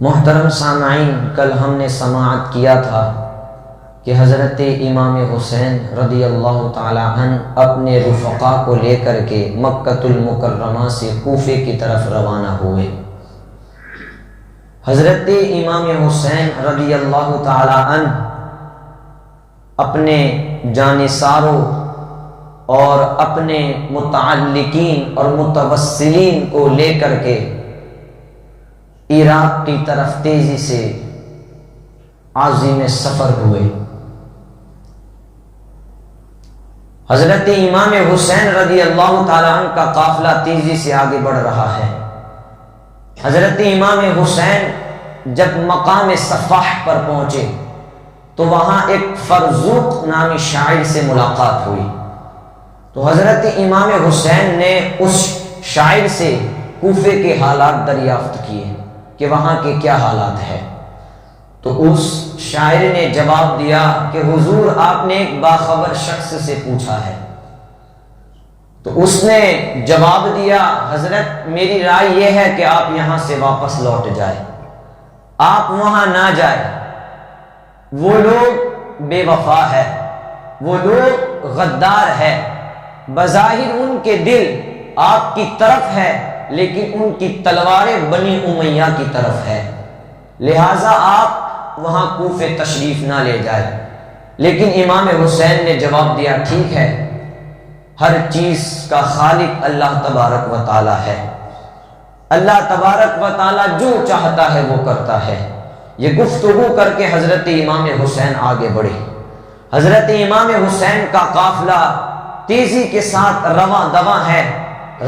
محترم سامعین، کل ہم نے سماعت کیا تھا کہ حضرت امام حسین رضی اللہ تعالی عنہ اپنے رفقا کو لے کر کے مکۃ المکرمہ سے کوفے کی طرف روانہ ہوئے۔ حضرت امام حسین رضی اللہ تعالی عنہ اپنے جانثاروں اور اپنے متعلقین اور متوسلین کو لے کر کے عراق کی طرف تیزی سے عازم سفر ہوئے۔ حضرت امام حسین رضی اللہ تعالیٰ عنہ کا قافلہ تیزی سے آگے بڑھ رہا ہے۔ حضرت امام حسین جب مقام صفاح پر پہنچے تو وہاں ایک فرزوق نامی شاعر سے ملاقات ہوئی۔ تو حضرت امام حسین نے اس شاعر سے کوفے کے حالات دریافت کیے کہ وہاں کے کیا حالات ہیں۔ تو اس شاعر نے جواب دیا کہ حضور، آپ نے ایک باخبر شخص سے پوچھا ہے۔ تو اس نے جواب دیا، حضرت میری رائے یہ ہے کہ آپ یہاں سے واپس لوٹ جائیں، آپ وہاں نہ جائیں، وہ لوگ بے وفا ہے، وہ لوگ غدار ہے، بظاہر ان کے دل آپ کی طرف ہے لیکن ان کی تلواریں بنی امیہ کی طرف ہے، لہٰذا آپ وہاں کوفے تشریف نہ لے جائیں۔ لیکن امام حسین نے جواب دیا، ٹھیک ہے، ہر چیز کا خالق اللہ تبارک و تعالی ہے، اللہ تبارک و تعالی جو چاہتا ہے وہ کرتا ہے۔ یہ گفتگو کر کے حضرت امام حسین آگے بڑھے۔ حضرت امام حسین کا قافلہ تیزی کے ساتھ رواں دواں ہے۔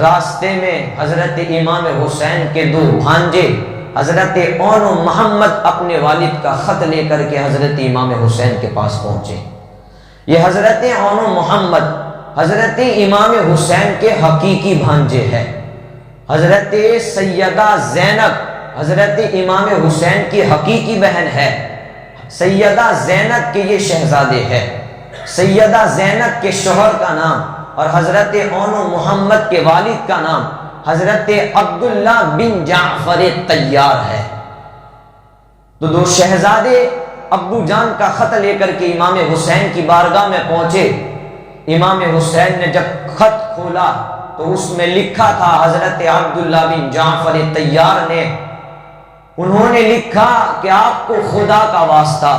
راستے میں حضرت امام حسین کے دو بھانجے حضرت اون و محمد اپنے والد کا خط لے کر کے حضرت امام حسین کے پاس پہنچے۔ یہ حضرت اون و محمد حضرت امام حسین کے حقیقی بھانجے ہیں۔ حضرت سیدہ زینب حضرت امام حسین کی حقیقی بہن ہے۔ سیدہ زینب کے یہ شہزادے ہیں۔ سیدہ زینب کے شوہر کا نام اور حضرت اون و محمد کے والد کا نام حضرت عبداللہ بن جعفر طیار ہے۔ تو دو شہزادے ابو جان کا خط لے کر کے امام حسین کی بارگاہ میں پہنچے۔ امام حسین نے جب خط کھولا تو اس میں لکھا تھا حضرت عبداللہ بن جعفر طیار نے، انہوں نے لکھا کہ آپ کو خدا کا واسطہ،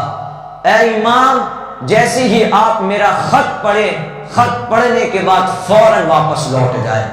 اے امام، جیسے ہی آپ میرا خط پڑھیں، خط پڑھنے کے بعد فوراً واپس لوٹ جائیں،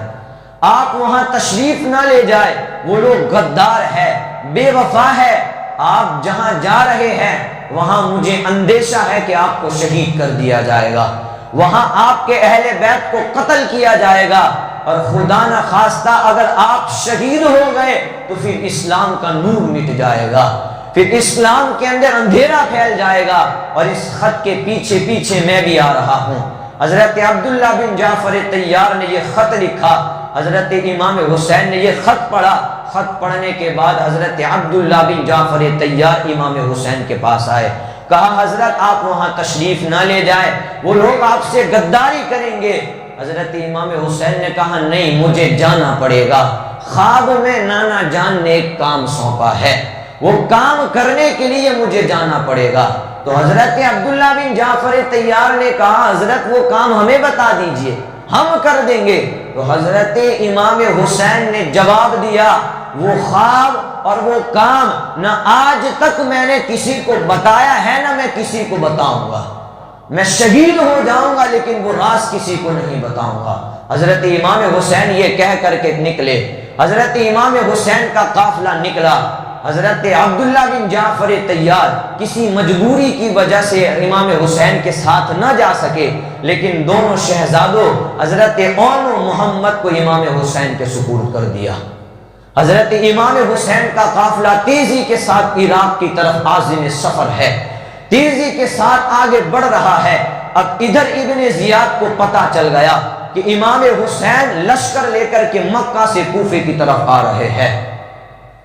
آپ وہاں تشریف نہ لے جائیں، وہ لوگ غدار ہے، بے وفا ہے، آپ جہاں جا رہے ہیں وہاں مجھے اندیشہ ہے کہ آپ کو شہید کر دیا جائے گا، وہاں آپ کے اہل بیت کو قتل کیا جائے گا، اور خدا نہ خواستہ اگر آپ شہید ہو گئے تو پھر اسلام کا نور مٹ جائے گا، پھر اسلام کے اندر اندھیرا پھیل جائے گا، اور اس خط کے پیچھے پیچھے میں بھی آ رہا ہوں۔ حضرت عبداللہ بن جعفر طیار نے یہ خط لکھا، حضرت امام حسین نے یہ خط پڑھا۔ خط پڑھنے کے بعد حضرت عبداللہ بن جعفر طیار امام حسین کے پاس آئے، کہا حضرت آپ وہاں تشریف نہ لے جائیں، وہ لوگ آپ سے غداری کریں گے۔ حضرت امام حسین نے کہا نہیں، مجھے جانا پڑے گا، خواب میں نانا جان نے ایک کام سونپا ہے، وہ کام کرنے کے لیے مجھے جانا پڑے گا۔ تو حضرت عبداللہ بن جعفر طیار نے کہا حضرت وہ کام ہمیں بتا دیجئے، ہم کر دیں گے۔ تو حضرت امام حسین نے جواب دیا، وہ خواب اور وہ کام نہ آج تک میں نے کسی کو بتایا ہے نہ میں کسی کو بتاؤں گا، میں شہید ہو جاؤں گا لیکن وہ راز کسی کو نہیں بتاؤں گا۔ حضرت امام حسین یہ کہہ کر کے نکلے۔ حضرت امام حسین کا قافلہ نکلا۔ حضرت عبداللہ بن جعفر طیار کسی مجبوری کی وجہ سے امام حسین کے ساتھ نہ جا سکے، لیکن دونوں شہزادوں حضرت اون و محمد کو امام حسین کے سپرد کر دیا۔ حضرت امام حسین کا قافلہ تیزی کے ساتھ عراق کی طرف عازم سفر ہے، تیزی کے ساتھ آگے بڑھ رہا ہے۔ اب ادھر ابن زیاد کو پتہ چل گیا کہ امام حسین لشکر لے کر کے مکہ سے کوفے کی طرف آ رہے ہیں،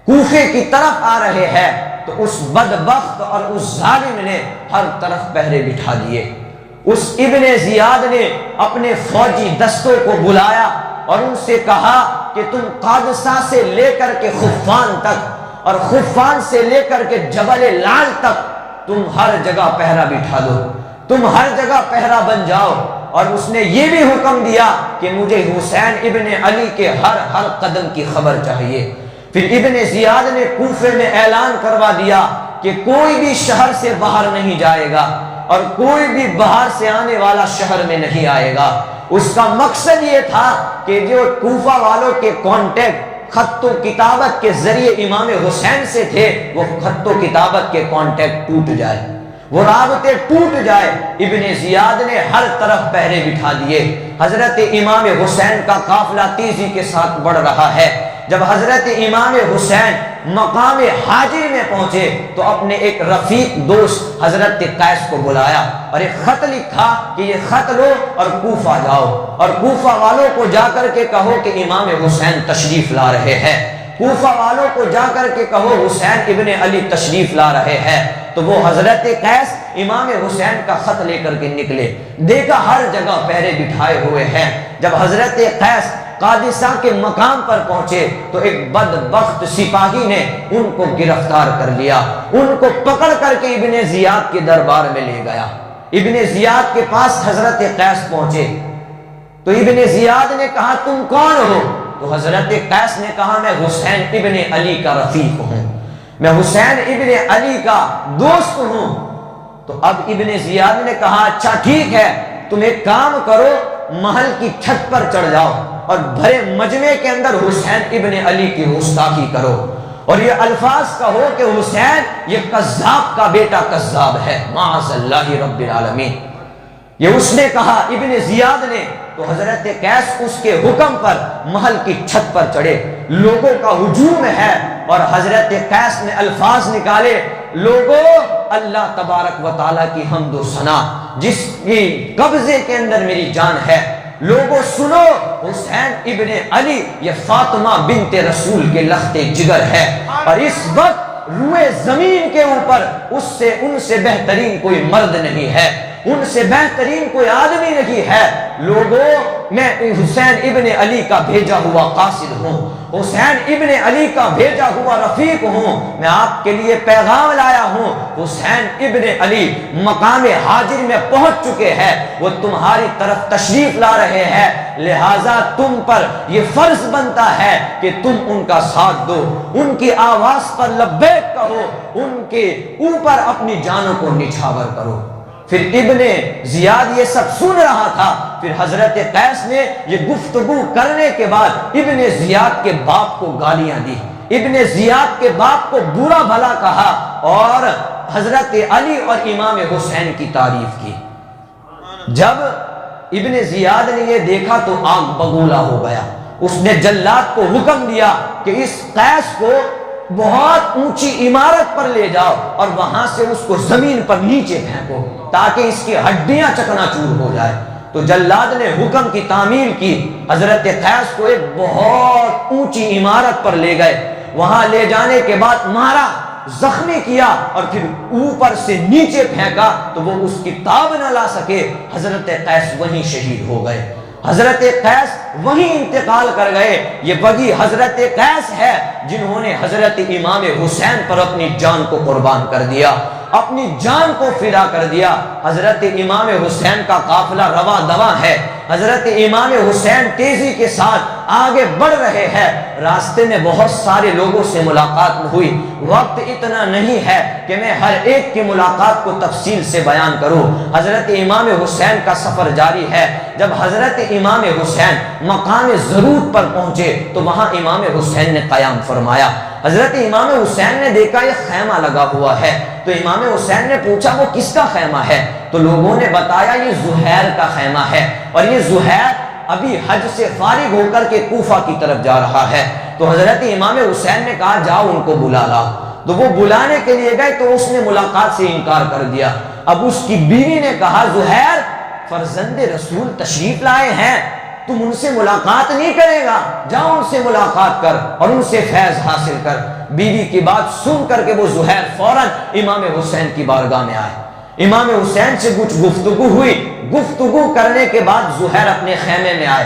کوفے کی طرف آ رہے ہیں۔ تو اس بدبخت اور اس ظالم نے ہر طرف پہرے بٹھا دیے۔ اس ابن زیاد نے اپنے فوجی دستوں کو بلایا اور ان سے کہا کہ تم قادسہ سے لے کر کے خفان تک اور خفان سے لے کر کے جبل لال تک تم ہر جگہ پہرا بٹھا دو، تم ہر جگہ پہرا بن جاؤ۔ اور اس نے یہ بھی حکم دیا کہ مجھے حسین ابن علی کے ہر قدم کی خبر چاہیے۔ پھر ابن زیاد نے کوفے میں اعلان کروا دیا کہ کوئی بھی شہر سے باہر نہیں جائے گا اور کوئی بھی باہر سے آنے والا شہر میں نہیں آئے گا۔ اس کا مقصد یہ تھا کہ جو کوفہ والوں کے کانٹیکٹ خط و کتابت کے ذریعے امام حسین سے تھے، وہ خط و کتابت کے کانٹیکٹ ٹوٹ جائے، وہ رابطے ٹوٹ جائے۔ ابن زیاد نے ہر طرف پہرے بٹھا دیے۔ حضرت امام حسین کا قافلہ تیزی کے ساتھ بڑھ رہا ہے۔ جب حضرت امام حسین مقام حاجر میں پہنچے تو اپنے ایک رفیق دوست حضرت قیس کو بلایا اور ایک خط لکھا کہ یہ خط لو اور کوفہ جاؤ اور کوفہ والوں کو جا کر کے کہو کہ امام حسین تشریف لا رہے ہیں، کوفہ والوں کو جا کر کے کہو حسین ابن علی تشریف لا رہے ہیں۔ تو وہ حضرت قیس امام حسین کا خط لے کر کے نکلے، دیکھا ہر جگہ پہرے بٹھائے ہوئے ہیں۔ جب حضرت قیس قادسہ کے مقام پر پہنچے تو ایک بدبخت سپاہی نے ان کو گرفتار کر لیا، ان کو پکڑ کر کے ابن زیاد کے دربار میں لے گیا۔ ابن زیاد کے پاس حضرت قیس پہنچے تو ابن زیاد نے کہا تم کون ہو؟ تو حضرت قیس نے کہا میں حسین ابن علی کا رفیق ہوں، میں حسین ابن علی کا دوست ہوں۔ تو اب ابن زیاد نے کہا اچھا ٹھیک ہے، تم ایک کام کرو، محل کی چھت پر چڑھ جاؤ اور بھرے مجمع کے اندر حسین ابن علی کی گستاخی کرو اور یہ الفاظ کہو کہ حسین یہ کذاب کا بیٹا کذاب ہے، معاذ اللہ رب العالمین۔ یہ اس نے کہا ابن زیاد نے، تو حضرت قیس اس کے حکم پر محل کی چھت پر چڑھے، لوگوں کا ہجوم ہے اور حضرت قیس نے الفاظ نکالے، لوگوں اللہ تبارک و تعالیٰ کی حمد و ثنا جس کی قبضے کے اندر میری جان ہے، لوگوں سنو، حسین ابن علی یہ فاطمہ بنت رسول کے لخت جگر ہے اور اس وقت روئے زمین کے اوپر ان سے بہترین کوئی مرد نہیں ہے، ان سے بہترین کوئی آدمی نہیں ہے۔ لوگوں میں حسین ابن علی کا بھیجا ہوا قاصد ہوں، حسین ابن علی کا بھیجا ہوا رفیق ہوں، میں آپ کے لیے پیغام لایا ہوں۔ حسین ابن علی مقام حاجر میں پہنچ چکے ہیں، وہ تمہاری طرف تشریف لا رہے ہیں، لہٰذا تم پر یہ فرض بنتا ہے کہ تم ان کا ساتھ دو، ان کی آواز پر لبیک کہو، ان کے اوپر اپنی جانوں کو نچھاور کرو۔ پھر ابن زیاد یہ سب سن رہا تھا، پھر حضرت قیس نے یہ گفتگو کرنے کے بعد ابن زیاد کے باپ کو گالیاں دی، ابن زیاد کے باپ کو برا بھلا کہا اور حضرت علی اور امام حسین کی تعریف کی۔ جب ابن زیاد نے یہ دیکھا تو آگ بگولا ہو گیا، اس نے جلاد کو حکم دیا کہ اس قیس کو بہت اونچی عمارت پر لے جاؤ اور وہاں سے اس کو زمین پر نیچے پھینکو تاکہ اس کی ہڈیاں چکنا چور ہو جائے۔ تو جلاد نے حکم کی تعمیل کی، حضرت قیس کو ایک بہت اونچی عمارت پر لے گئے، وہاں لے جانے کے بعد مارا، زخمی کیا اور پھر اوپر سے نیچے پھینکا تو وہ اس کی تاب نہ لا سکے، حضرت قیس وہیں شہید ہو گئے، حضرت قیس وہیں انتقال کر گئے۔ یہ وہی حضرت قیس ہے جنہوں نے حضرت امام حسین پر اپنی جان کو قربان کر دیا، اپنی جان کو فدا کر دیا۔ حضرت امام حسین کا قافلہ رواں دواں ہے، حضرت امام حسین تیزی کے ساتھ آگے بڑھ رہے ہیں، راستے میں بہت سارے لوگوں سے ملاقات ہوئی، وقت اتنا نہیں ہے کہ میں ہر ایک کی ملاقات کو تفصیل سے بیان کروں۔ حضرت امام حسین کا سفر جاری ہے، جب حضرت امام حسین مقام ضرورت پر پہنچے تو وہاں امام حسین نے قیام فرمایا۔ حضرت امام حسین نے دیکھا یہ خیمہ لگا ہوا ہے، تو امام حسین نے پوچھا وہ کس کا خیمہ ہے؟ تو لوگوں نے بتایا یہ زہیر کا خیمہ ہے اور یہ زہیر ابھی حج سے فارغ ہو کر کے کوفہ کی طرف جا رہا ہے۔ تو حضرت امام حسین نے کہا جاؤ ان کو بلا لاؤ، تو وہ بلانے کے لیے گئے تو اس نے ملاقات سے انکار کر دیا۔ اب اس کی بیوی نے کہا زہیر فرزند رسول تشریف لائے ہیں، تم ان سے ملاقات نہیں کرے گا، جاؤ ان سے ملاقات کر اور ان سے فیض حاصل کر۔ بیوی کی بات سن کر کے وہ زہیر فوراً امام حسین کی بارگاہ میں آئے، امام حسین سے کچھ گفتگو ہوئی، گفتگو کرنے کے بعد زہیر اپنے خیمے میں آئے،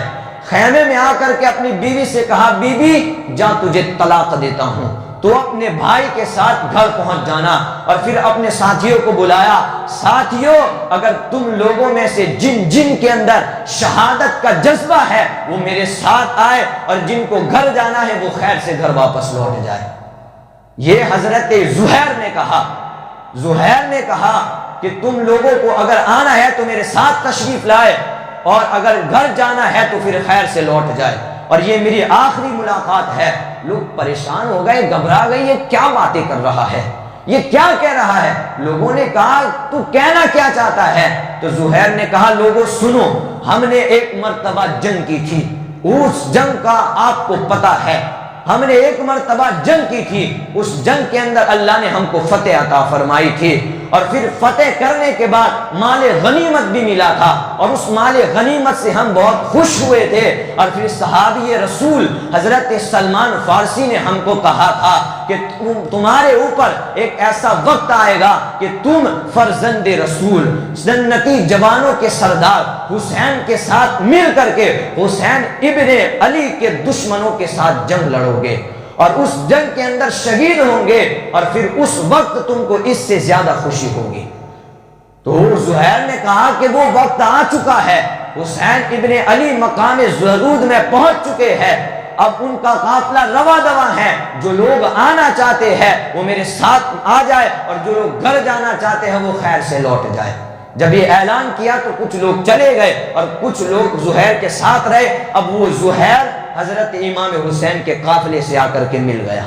خیمے میں آ کر کے اپنی بیوی سے کہا بی بی جا تجھے طلاق دیتا ہوں، تو اپنے بھائی کے ساتھ گھر پہنچ جانا۔ اور پھر اپنے ساتھیوں کو بلایا، ساتھیوں اگر تم لوگوں میں سے جن کے اندر شہادت کا جذبہ ہے وہ میرے ساتھ آئے، اور جن کو گھر جانا ہے وہ خیر سے گھر واپس لوٹ جائے۔ یہ حضرت زہیر نے کہا، زہیر نے کہا کہ تم لوگوں کو اگر آنا ہے تو میرے ساتھ تشریف لائے، اور اگر گھر جانا ہے تو پھر خیر سے لوٹ جائے، اور یہ میری آخری ملاقات ہے۔ لوگ پریشان ہو گئے، گھبرا گئے، یہ کیا باتیں کر رہا ہے، یہ کیا کہہ رہا ہے؟ لوگوں نے کہا تو کہنا کیا چاہتا ہے؟ تو زہیر نے کہا لوگوں سنو، ہم نے ایک مرتبہ جنگ کی تھی، اس جنگ کا آپ کو پتہ ہے، ہم نے ایک مرتبہ جنگ کی تھی، اس جنگ کے اندر اللہ نے ہم کو فتح عطا فرمائی تھی، اور پھر فتح کرنے کے بعد مال غنیمت بھی ملا تھا، اور اس مال غنیمت سے ہم بہت خوش ہوئے تھے۔ اور پھر صحابی رسول حضرت سلمان فارسی نے ہم کو کہا تھا کہ تمہارے اوپر ایک ایسا وقت آئے گا کہ تم فرزند رسول جنتی جوانوں کے سردار حسین کے ساتھ مل کر کے حسین ابن علی کے دشمنوں کے ساتھ جنگ لڑو گے، اور اس جنگ کے اندر شہید ہوں گے، اور پھر اس وقت تم کو اس سے زیادہ خوشی ہوگی۔ تو زہیر نے کہا کہ وہ وقت آ چکا ہے، حسین ابن علی مقام ظہور میں پہنچ چکے ہیں، اب ان کا قافلہ رواں دواں ہے، جو لوگ آنا چاہتے ہیں وہ میرے ساتھ آ جائے، اور جو لوگ گھر جانا چاہتے ہیں وہ خیر سے لوٹ جائے۔ جب یہ اعلان کیا تو کچھ لوگ چلے گئے اور کچھ لوگ زہیر کے ساتھ رہے۔ اب وہ زہیر حضرت امام حسین کے قافلے سے آ کر کے مل گیا۔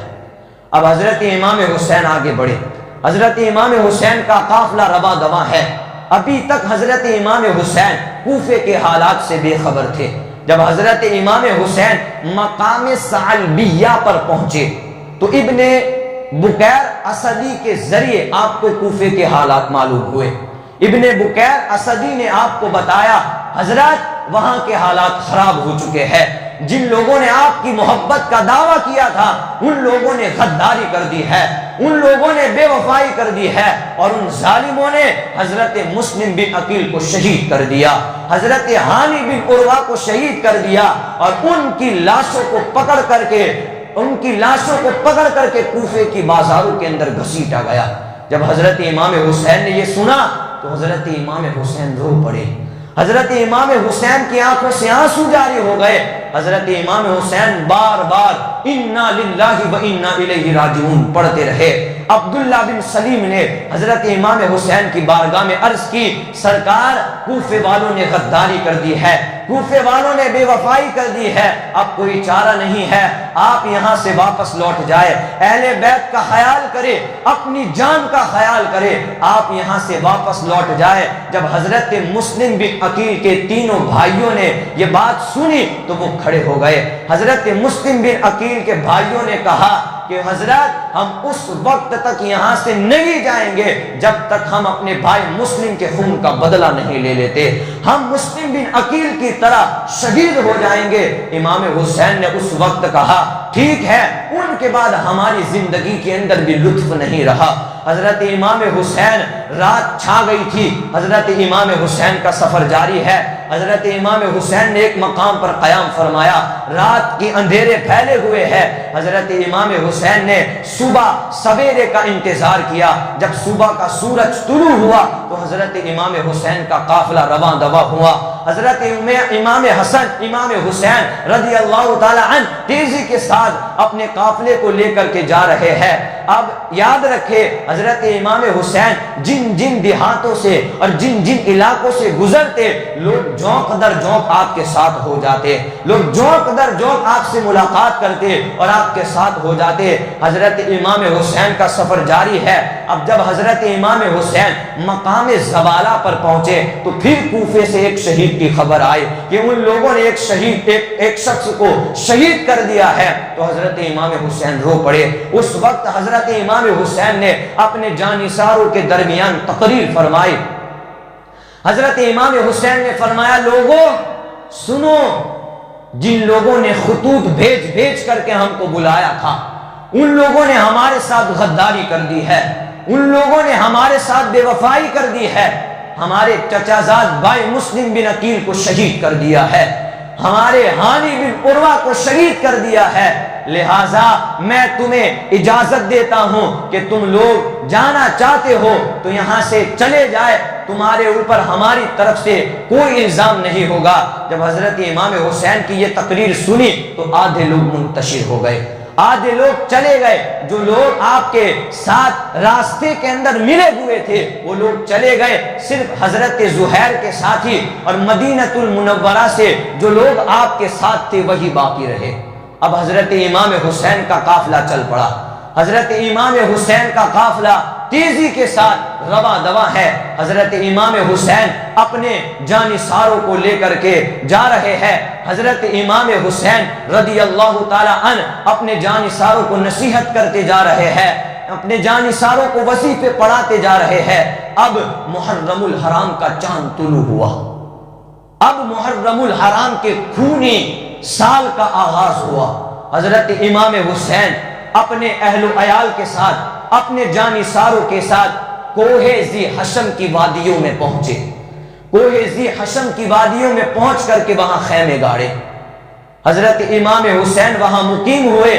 اب حضرت امام حسین آگے بڑھے، حضرت امام حسین کا قافلہ رواں دواں ہے۔ ابھی تک حضرت امام حسین کوفے کے حالات سے بے خبر تھے۔ جب حضرت امام حسین مقام ثعلبیہ پر پہنچے تو ابن بکیر اسدی کے ذریعے آپ کو کوفے کے حالات معلوم ہوئے۔ ابن بکیر اسدی نے آپ کو بتایا حضرت وہاں کے حالات خراب ہو چکے ہیں، جن لوگوں نے آپ کی محبت کا دعویٰ کیا تھا ان لوگوں نے غداری کر دی ہے، ان لوگوں نے بے وفائی کر دی ہے، اور ان ظالموں نے حضرت مسلم بن عقیل کو شہید کر دیا، حضرت ہانی بن عروہ کو شہید کر دیا، اور ان کی لاشوں کو پکڑ کر کے کوفے کی بازاروں کے اندر گھسیٹا گیا۔ جب حضرت امام حسین نے یہ سنا تو حضرت امام حسین رو پڑے، حضرت امام حسین کی آنکھوں سے آنسو جاری ہو گئے۔ حضرت امام حسین بار بار انا للہ و انا الیہ راجعون پڑھتے رہے۔ عبداللہ بن سلیم نے حضرت امام حسین کی بارگاہ میں عرض کی سرکار کوفے والوں نے غداری کر دی ہے، کوفے والوں نے بے وفائی کر دی ہے، اب کوئی چارہ نہیں ہے، آپ یہاں سے واپس لوٹ جائے، اہل بیت کا خیال کرے، اپنی جان کا خیال کرے، آپ یہاں سے واپس لوٹ جائے۔ جب حضرت مسلم بن عقیل کے تینوں بھائیوں نے یہ بات سنی تو وہ کھڑے ہو گئے۔ حضرت مسلم بن عقیل کے بھائیوں نے کہا کہ حضرت ہم اس وقت تک یہاں سے نہیں جائیں گے جب تک ہم اپنے بھائی مسلم کے خون کا بدلہ نہیں لے لیتے، ہم مسلم بن عقیل کی طرح شہید ہو جائیں گے۔ امام حسین نے اس وقت کہا ٹھیک ہے، ان کے بعد ہماری زندگی کے اندر بھی لطف نہیں رہا۔ حضرت امام حسین رات چھا گئی تھی، حضرت امام حسین کا سفر جاری ہے۔ حضرت امام حسین نے ایک مقام پر قیام فرمایا، رات کی اندھیرے پھیلے ہوئے ہیں۔ حضرت امام حسین نے صبح سویرے کا انتظار کیا، جب صبح کا سورج طلوع ہوا تو حضرت امام حسین کا قافلہ رواں دواں ہوا۔ حضرت امام حسن امام حسین رضی اللہ تعالی عنہ تیزی کے ساتھ اپنے قافلے کو لے کر کے جا رہے ہیں۔ اب یاد رکھے حضرت امام حسین جن جن دیہاتوں سے اور جن جن علاقوں سے گزرتے لوگ جوق در جوق آپ کے ساتھ ہو جاتے، لوگ جوق در جوق آپ سے ملاقات کرتے اور آپ کے ساتھ ہو جاتے۔ حضرت امام حسین کا سفر جاری ہے۔ اب جب حضرت امام حسین مقام زوالہ پر پہنچے تو پھر کوفے سے ایک شہید کی خبر آئی کہ ان لوگوں نے ایک شخص کو شہید کر دیا ہے، تو حضرت امام حسین رو پڑے۔ اس وقت حضرت امام حسین نے اپنے جانثاروں کے درمیان تقریر فرمائی۔ حضرت امام حسین نے فرمایا لوگوں سنو، جن لوگوں نے خطوط بھیج کر کے ہم کو بلایا تھا ان لوگوں نے ہمارے ساتھ غداری کر دی ہے، ان لوگوں نے ہمارے ساتھ بے وفائی کر دی ہے، ہمارے چچا زاد بھائی مسلم بن عقیل کو شہید کر دیا ہے، ہمارے ہانی بن عروہ کو شہید کر دیا ہے، لہٰذا میں تمہیں اجازت دیتا ہوں کہ تم لوگ جانا چاہتے ہو تو یہاں سے چلے جائے، تمہارے اوپر ہماری طرف سے کوئی الزام نہیں ہوگا۔ جب حضرت امام حسین کی یہ تقریر سنی تو آدھے لوگ منتشر ہو گئے، آدھے لوگ چلے گئے۔ جو لوگ آپ کے ساتھ راستے کے اندر ملے ہوئے تھے وہ لوگ چلے گئے، صرف حضرت زہیر کے ساتھی اور مدینہ المنورہ سے جو لوگ آپ کے ساتھ تھے وہی باقی رہے۔ اب حضرت امام حسین کا قافلہ چل پڑا۔ حضرت امام حسین کا قافلہ تیزی کے ساتھ رواں دواں ہے۔ حضرت امام حسین اپنے جانثاروں کو لے کر کے جا رہے ہیں۔ حضرت امام حسین رضی اللہ تعالی عنہ اپنے جانثاروں کو نصیحت کرتے جا رہے ہیں، اپنے جانثاروں کو وظیفے پڑھاتے جا رہے ہیں۔ اب محرم الحرام کا چاند طلوع ہوا، اب محرم الحرام کے خونی سال کا آغاز ہوا۔ حضرت امام حسین اپنے اہل و عیال کے ساتھ، اپنے جانثاروں کے ساتھ کوہ ذی حشم کی وادیوں میں پہنچے۔ کوہ ذی حشم کی وادیوں میں پہنچ کر کے وہاں خیمے گاڑے۔ حضرت امام حسین وہاں مقیم ہوئے۔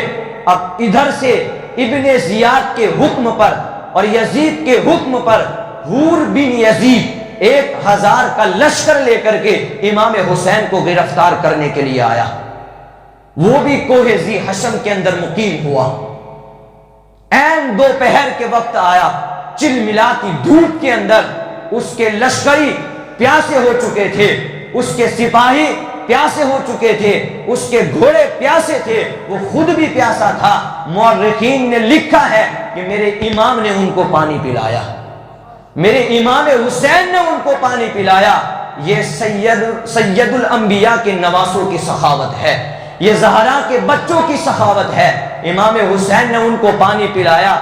اب ادھر سے ابن زیاد کے حکم پر اور یزید کے حکم پر حور بن یزید 1000 کا لشکر لے کر کے امام حسین کو گرفتار کرنے کے لیے آیا۔ وہ بھی کوہ ذی حشم کے اندر مقیم ہوا۔ عین دوپہر کے وقت آیا، چلملاتی دھوپ کے اندر اس کے لشکری پیاسے ہو چکے تھے، اس کے سپاہی پیاسے ہو چکے تھے، اس کے گھوڑے پیاسے تھے، وہ خود بھی پیاسا تھا۔ مورخین نے لکھا ہے کہ میرے امام نے ان کو پانی پلایا، میرے امام حسین نے ان کو پانی پلایا۔ یہ سید الانبیاء کے نواسوں کی سخاوت ہے، یہ زہرا کے بچوں کی سخاوت ہے۔ امام حسین نے ان کو پانی پلایا۔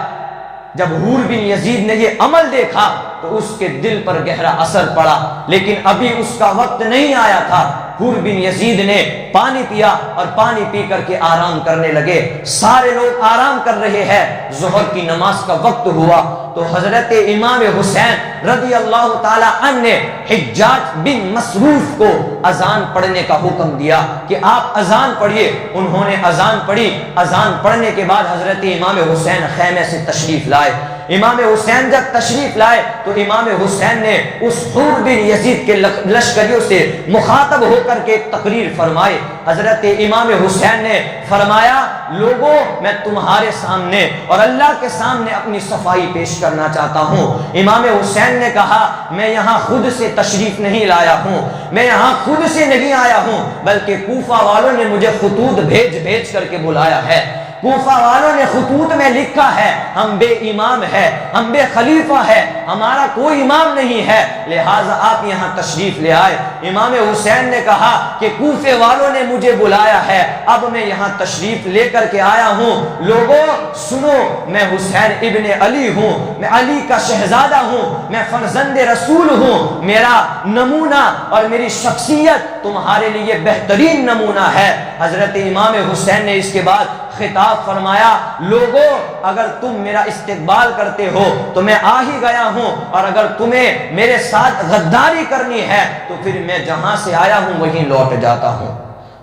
جب حور بن یزید نے یہ عمل دیکھا تو اس کے دل پر گہرا اثر پڑا، لیکن ابھی اس کا وقت نہیں آیا تھا۔ حور بن یزید نے پانی پیا اور پانی پی کر کے آرام کرنے لگے۔ سارے لوگ آرام کر رہے ہیں، ظہر کی نماز کا وقت ہوا تو حضرت امام حسین رضی اللہ تعالی عنہ نے حجاج بن مسروف کو اذان پڑھنے کا حکم دیا کہ آپ اذان پڑھیے۔ انہوں نے اذان پڑھی۔ اذان پڑھنے کے بعد حضرت امام حسین خیمے سے تشریف لائے۔ امام حسین جب تشریف لائے تو امام حسین نے اس حور بن یزید کے لشکریوں سے مخاطب ہو کر کے ایک تقریر فرمائی۔ حضرت امام حسین نے فرمایا، لوگوں میں تمہارے سامنے اور اللہ کے سامنے اپنی صفائی پیش کرنا چاہتا ہوں۔ امام حسین نے کہا، میں یہاں خود سے تشریف نہیں لایا ہوں، میں یہاں خود سے نہیں آیا ہوں، بلکہ کوفہ والوں نے مجھے خطوط بھیج کر کے بلایا ہے۔ کوفہ والوں نے خطوط میں لکھا ہے، ہم بے امام ہے، ہم بے خلیفہ ہے، ہمارا کوئی امام نہیں ہے، لہٰذا آپ یہاں تشریف لے آئے۔ امام حسین نے کہا کہ کوفے والوں نے مجھے بلایا ہے، اب میں یہاں تشریف لے کر کے آیا ہوں۔ لوگوں سنو، میں حسین ابن علی ہوں، میں علی کا شہزادہ ہوں، میں فرزند رسول ہوں، میرا نمونہ اور میری شخصیت تمہارے لیے بہترین نمونہ ہے۔ حضرت امام حسین نے اس کے بعد خطاب فرمایا، لوگوں اگر تم میرا استقبال کرتے ہو تو میں آ ہی گیا ہوں، اور اگر تمہیں میرے ساتھ غداری کرنی ہے تو پھر میں جہاں سے آیا ہوں وہیں لوٹ جاتا ہوں۔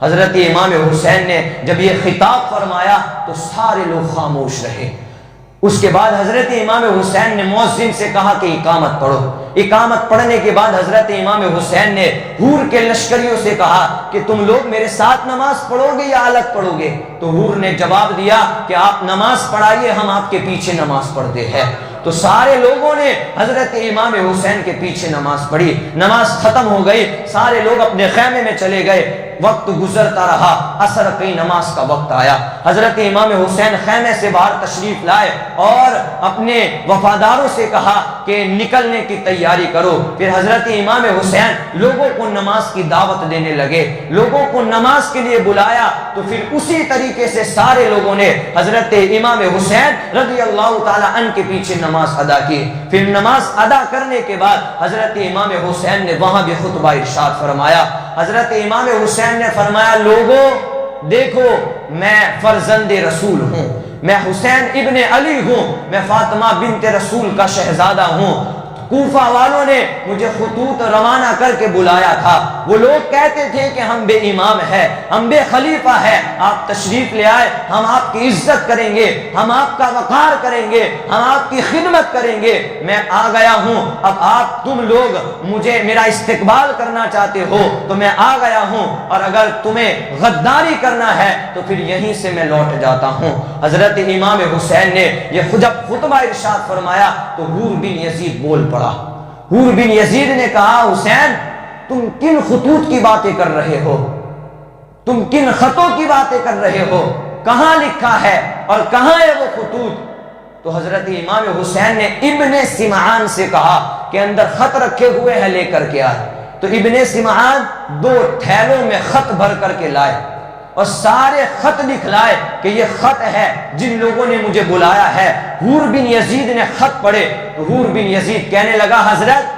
حضرت امام حسین نے جب یہ خطاب فرمایا تو سارے لوگ خاموش رہے۔ اس کے بعد حضرت امام حسین نے مؤذن سے کہا کہ اقامت پڑھو۔ اقامت پڑھنے کے بعد حضرت امام حسین نے حور کے لشکریوں سے کہا کہ تم لوگ میرے ساتھ نماز پڑھو گے یا الگ پڑھو گے؟ تو حور نے جواب دیا کہ آپ نماز پڑھائیے، ہم آپ کے پیچھے نماز پڑھتے ہیں۔ تو سارے لوگوں نے حضرت امام حسین کے پیچھے نماز پڑھی۔ نماز ختم ہو گئی، سارے لوگ اپنے خیمے میں چلے گئے۔ وقت گزرتا رہا، عصر کی نماز کا وقت آیا۔ حضرت امام حسین خیمے سے باہر تشریف لائے اور اپنے وفاداروں سے کہا کہ نکلنے کی تیاری کرو۔ پھر حضرت امام حسین لوگوں کو نماز کی دعوت دینے لگے، لوگوں کو نماز کے لیے بلایا۔ تو پھر اسی طریقے سے سارے لوگوں نے حضرت امام حسین رضی اللہ تعالی عنہ کے پیچھے نماز ادا کی۔ پھر نماز ادا کرنے کے بعد حضرت امام حسین نے وہاں بھی خطبہ ارشاد فرمایا۔ حضرت امام حسین نے فرمایا، لوگوں دیکھو، میں فرزند رسول ہوں، میں حسین ابن علی ہوں، میں فاطمہ بنت رسول کا شہزادہ ہوں، کوفہ والوں نے مجھے خطوط روانہ کر کے بلایا تھا، وہ لوگ کہتے تھے کہ ہم بے امام ہے، ہم بے خلیفہ ہے، آپ تشریف لے آئے، ہم آپ کی عزت کریں گے، ہم آپ کا وقار کریں گے، ہم آپ کی خدمت کریں گے۔ میں آ گیا ہوں، اب آپ تم لوگ مجھے میرا استقبال کرنا چاہتے ہو تو میں آ گیا ہوں، اور اگر تمہیں غداری کرنا ہے تو پھر یہیں سے میں لوٹ جاتا ہوں۔ حضرت امام حسین نے یہ جب خطبہ ارشاد فرمایا تو حور بن یزید بول پڑا۔ حور بن یزید نے کہا حسین تم کن خطوط کی باتیں کر رہے ہو، تم کن خطوں کی باتیں کر رہے ہو، کہاں لکھا ہے اور کہاں ہے وہ خطوط؟ تو حضرت امام حسین نے ابن سمعان سے کہا کہ اندر خط رکھے ہوئے ہیں لے کر کے آئے۔ تو ابن سمعان 2 تھیلوں میں خط بھر کر کے لائے اور سارے خط لکھ لائے کہ یہ خط ہے جن لوگوں نے مجھے بلایا ہے۔ حور بن یزید نے خط پڑھے تو حور بن یزید کہنے لگا حضرت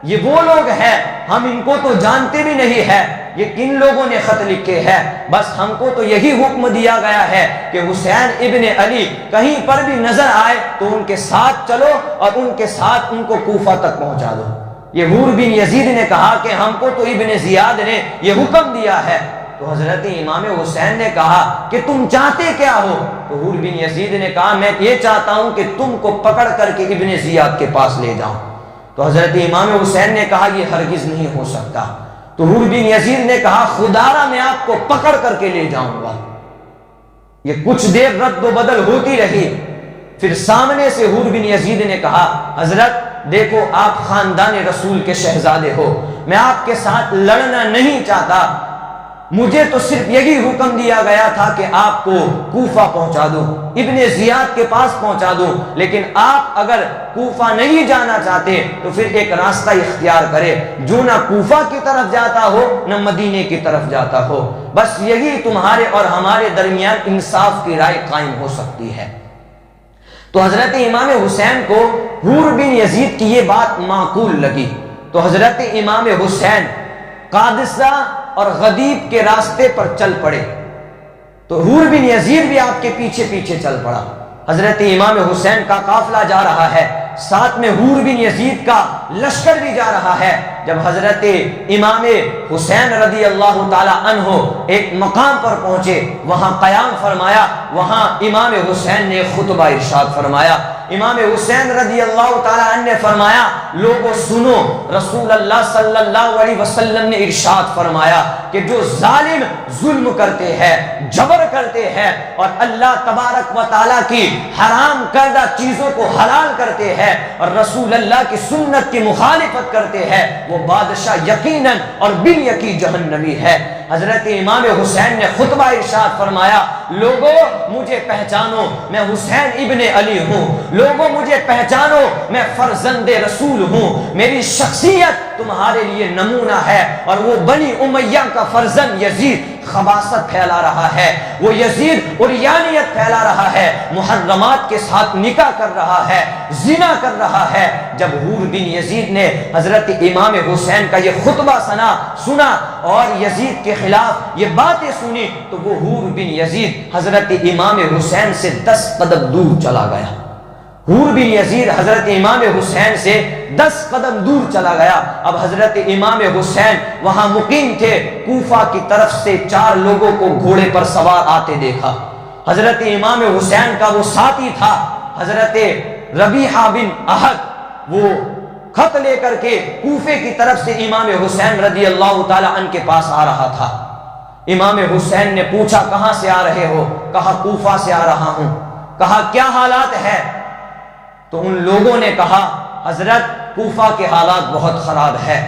یہ وہ لوگ ہیں، ہم ان کو تو جانتے بھی نہیں ہے، یہ کن لوگوں نے خط لکھے ہیں؟ بس ہم کو تو یہی حکم دیا گیا ہے کہ حسین ابن علی کہیں پر بھی نظر آئے تو ان کے ساتھ چلو اور ان کے ساتھ ان کو کوفہ تک پہنچا دو۔ یہ حور بن یزید نے کہا کہ ہم کو تو ابن زیاد نے یہ حکم دیا ہے۔ تو حضرت امام حسین نے کہا کہ تم چاہتے کیا ہو؟ تو حور بن یزید نے کہا میں یہ چاہتا ہوں کہ تم کو پکڑ کر کے ابن زیاد کے پاس لے جاؤں۔ تو حضرت امام حسین نے کہا یہ ہرگز نہیں ہو سکتا۔ تو حور بن یزید نے کہا خدا را میں آپ کو پکڑ کر کے لے جاؤں گا۔ یہ کچھ دیر رد و بدل ہوتی رہی، پھر سامنے سے حور بن یزید نے کہا حضرت دیکھو آپ خاندان رسول کے شہزادے ہو، میں آپ کے ساتھ لڑنا نہیں چاہتا، مجھے تو صرف یہی حکم دیا گیا تھا کہ آپ کو کوفہ پہنچا دوں، ابن زیاد کے پاس پہنچا دوں، لیکن آپ اگر کوفہ نہیں جانا چاہتے تو پھر ایک راستہ اختیار کرے جو نہ کوفہ کی طرف جاتا ہو نہ مدینے کی طرف جاتا ہو، بس یہی تمہارے اور ہمارے درمیان انصاف کی رائے قائم ہو سکتی ہے۔ تو حضرت امام حسین کو حور بن یزید کی یہ بات معقول لگی، تو حضرت امام حسین قادسہ اور غدیب کے راستے پر چل پڑے۔ تو حور بن یزید بھی آپ کے پیچھے پیچھے چل پڑا۔ حضرت امام حسین کا قافلہ جا رہا ہے، ساتھ میں حور بن یزید کا لشکر بھی جا رہا ہے۔ جب حضرت امام حسین رضی اللہ تعالی عنہ ایک مقام پر پہنچے، وہاں قیام فرمایا، وہاں امام حسین نے خطبہ ارشاد فرمایا۔ امام حسین رضی اللہ تعالی عنہ نے فرمایا لوگوں سنو، رسول اللہ صلی اللہ علیہ وسلم نے ارشاد فرمایا کہ جو ظالم ظلم کرتے ہیں، جبر کرتے ہیں اور اللہ تبارک و تعالیٰ کی حرام کردہ چیزوں کو حلال کرتے ہیں اور رسول اللہ کی سنت کی مخالفت کرتے ہیں، وہ بادشاہ یقیناً اور بالیقین جہنمی ہے۔ حضرت امام حسین نے خطبہ ارشاد فرمایا لوگوں مجھے پہچانو، میں حسین ابن علی ہوں، لوگوں مجھے پہچانو، میں فرزند رسول ہوں، میری شخصیت تمہارے لیے نمونہ ہے۔ اور وہ بنی امیہ کا فرزند یزید خباثت پھیلا رہا ہے، وہ یزید عریانیت پھیلا رہا ہے، محرمات کے ساتھ نکاح کر رہا ہے، زنا کر رہا ہے۔ جب حور بن یزید نے حضرت امام حسین کا یہ خطبہ سنا اور یزید کے خلاف یہ باتیں سنی تو وہ حور بن یزید حضرت امام حسین سے 10 قدم دور چلا گیا۔ حور بن یزید حضرت امام حسین سے 10 قدم دور چلا گیا۔ اب حضرت امام حسین وہاں مقیم تھے، کوفہ کی طرف سے 4 لوگوں کو گھوڑے پر سوار آتے دیکھا۔ حضرت امام حسین کا وہ ساتھی تھا حضرت ربیحہ بن احد، وہ خط لے کر کے کوفے کی طرف سے امام حسین رضی اللہ تعالی عنہ کے پاس آ رہا تھا۔ امام حسین نے پوچھا کہاں سے آ رہے ہو؟ کہا کوفہ سے آ رہا ہوں۔ کہا کیا حالات ہے؟ تو ان لوگوں نے کہا حضرت کوفہ کے حالات بہت خراب ہے،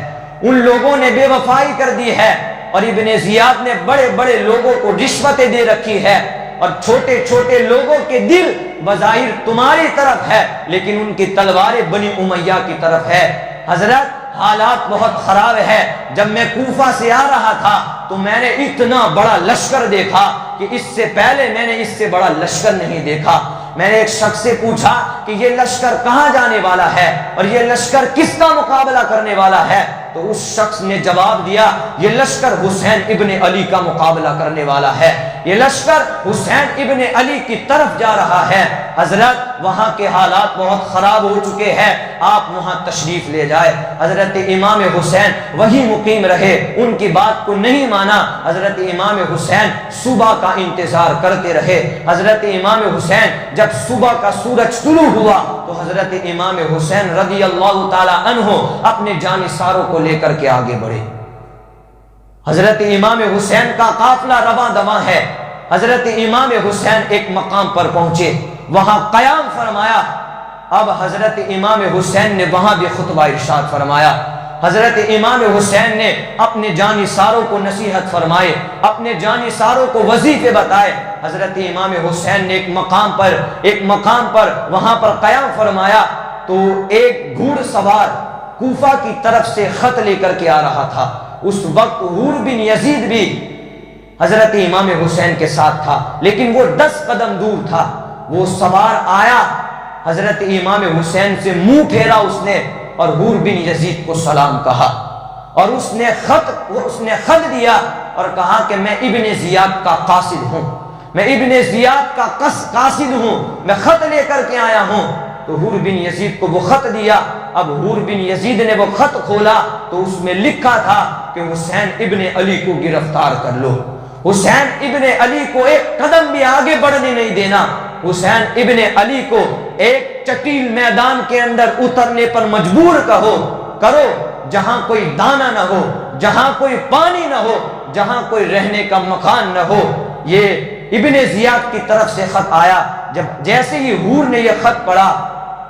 ان لوگوں نے بے وفائی کر دی ہے اور ابن زیاد نے بڑے بڑے لوگوں کو رشوتیں دے رکھی ہے اور چھوٹے چھوٹے لوگوں کے دل بظاہر تمہاری طرف ہے لیکن ان کی تلواریں بنی امیہ کی طرف ہے۔ حضرت حالات بہت خراب ہے۔ جب میں کوفہ سے آ رہا تھا تو میں نے اتنا بڑا لشکر دیکھا کہ اس سے پہلے میں نے اس سے بڑا لشکر نہیں دیکھا۔ میں نے ایک شخص سے پوچھا کہ یہ لشکر کہاں جانے والا ہے اور یہ لشکر کس کا مقابلہ کرنے والا ہے؟ تو اس شخص نے جواب دیا یہ لشکر حسین ابن علی کا مقابلہ کرنے والا ہے، یہ لشکر حسین ابن علی کی طرف جا رہا ہے، حضرت وہاں کے حالات بہت خراب ہو چکے ہیں، آپ وہاں تشریف لے جائے۔ حضرت امام حسین وہی مقیم رہے، ان کی بات کو نہیں مانا۔ حضرت امام حسین صبح کا انتظار کرتے رہے۔ حضرت امام حسین جب صبح کا سورج طلوع ہوا تو حضرت امام حسین رضی اللہ تعالی عنہ اپنے جانثاروں کو لے کر کے آگے بڑھے۔ حضرت امام حسین کا قافلہ رواں دواں ہے۔ حضرت امام حسین ایک مقام پر پہنچے، وہاں قیام فرمایا۔ اب حضرت امام حسین نے وہاں بھی خطبہ ارشاد فرمایا۔ حضرت امام حسین نے اپنے جانثاروں کو نصیحت فرمائے، اپنے جانثاروں کو وظیفے بتائے۔ حضرت امام حسین نے ایک مقام پر وہاں پر قیام فرمایا تو ایک گھوڑ سوار کوفہ کی طرف سے خط لے کر کے آ رہا تھا۔ اس وقت حور بن یزید بھی حضرت امام حسین کے ساتھ تھا، لیکن وہ 10 قدم دور تھا۔ وہ سوار آیا، حضرت امام حسین سے منہ پھیرا اس نے اور حور بن یزید کو سلام کہا، اور اس نے خط دیا اور کہا کہ میں ابن زیاد کا قاصد ہوں، میں ابن زیاد کا قاصد ہوں، میں خط لے کر کے آیا ہوں۔ تو حور بن یزید کو وہ خط دیا۔ اب حور بن یزید نے وہ خط کھولا تو اس میں لکھا تھا کہ حسین ابن علی کو گرفتار کر لو، حسین ابن علی کو ایک قدم بھی آگے بڑھنے نہیں دینا، حسین ابن علی کو ایک چٹیل میدان کے اندر اترنے پر مجبور کرو، جہاں کوئی دانہ نہ ہو، جہاں کوئی پانی نہ ہو، جہاں کوئی رہنے کا مکان نہ ہو۔ یہ ابن زیاد کی طرف سے خط آیا۔ جیسے ہی حور نے یہ خط پڑھا،